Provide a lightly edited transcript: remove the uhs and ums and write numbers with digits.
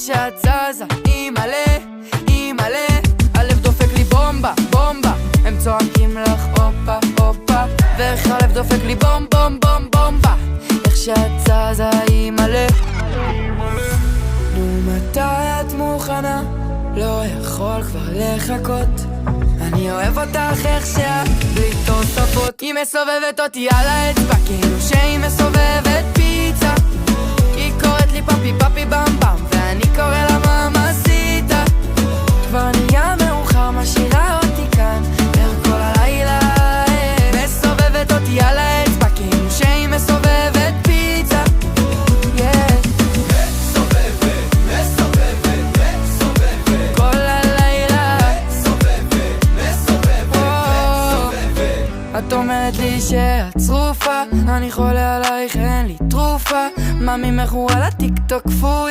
שאת זזה, אימא'לה, הלב דופק לי בומבה, בומבה. הם צועקים לך אופה, אופה, ואיך הלב דופק לי בום, בום, בום, בומבה. איך שאת זזה, אימא'לה. נו מתי את מוכנה? לא יכול כבר לחכות. אני אוהב אותך איך שאת בלי תוספות. היא מסובבת אותי על האצבע כאילו שהיא מסובבת פיצה. היא קוראת לי פאפי פאפי במבם ואני קורא לה ממסיטה. כבר נהיה מאוחר משאירה אותי כאן ער כל הלילה. מסובבת אותי על האצבע כאילו שהיא מסובבת פיצה. את אומרת לי שאת צרופה, אני חולה עלייך, אין לי תרופה. מאמי מכורה לטיק טוק כפוי.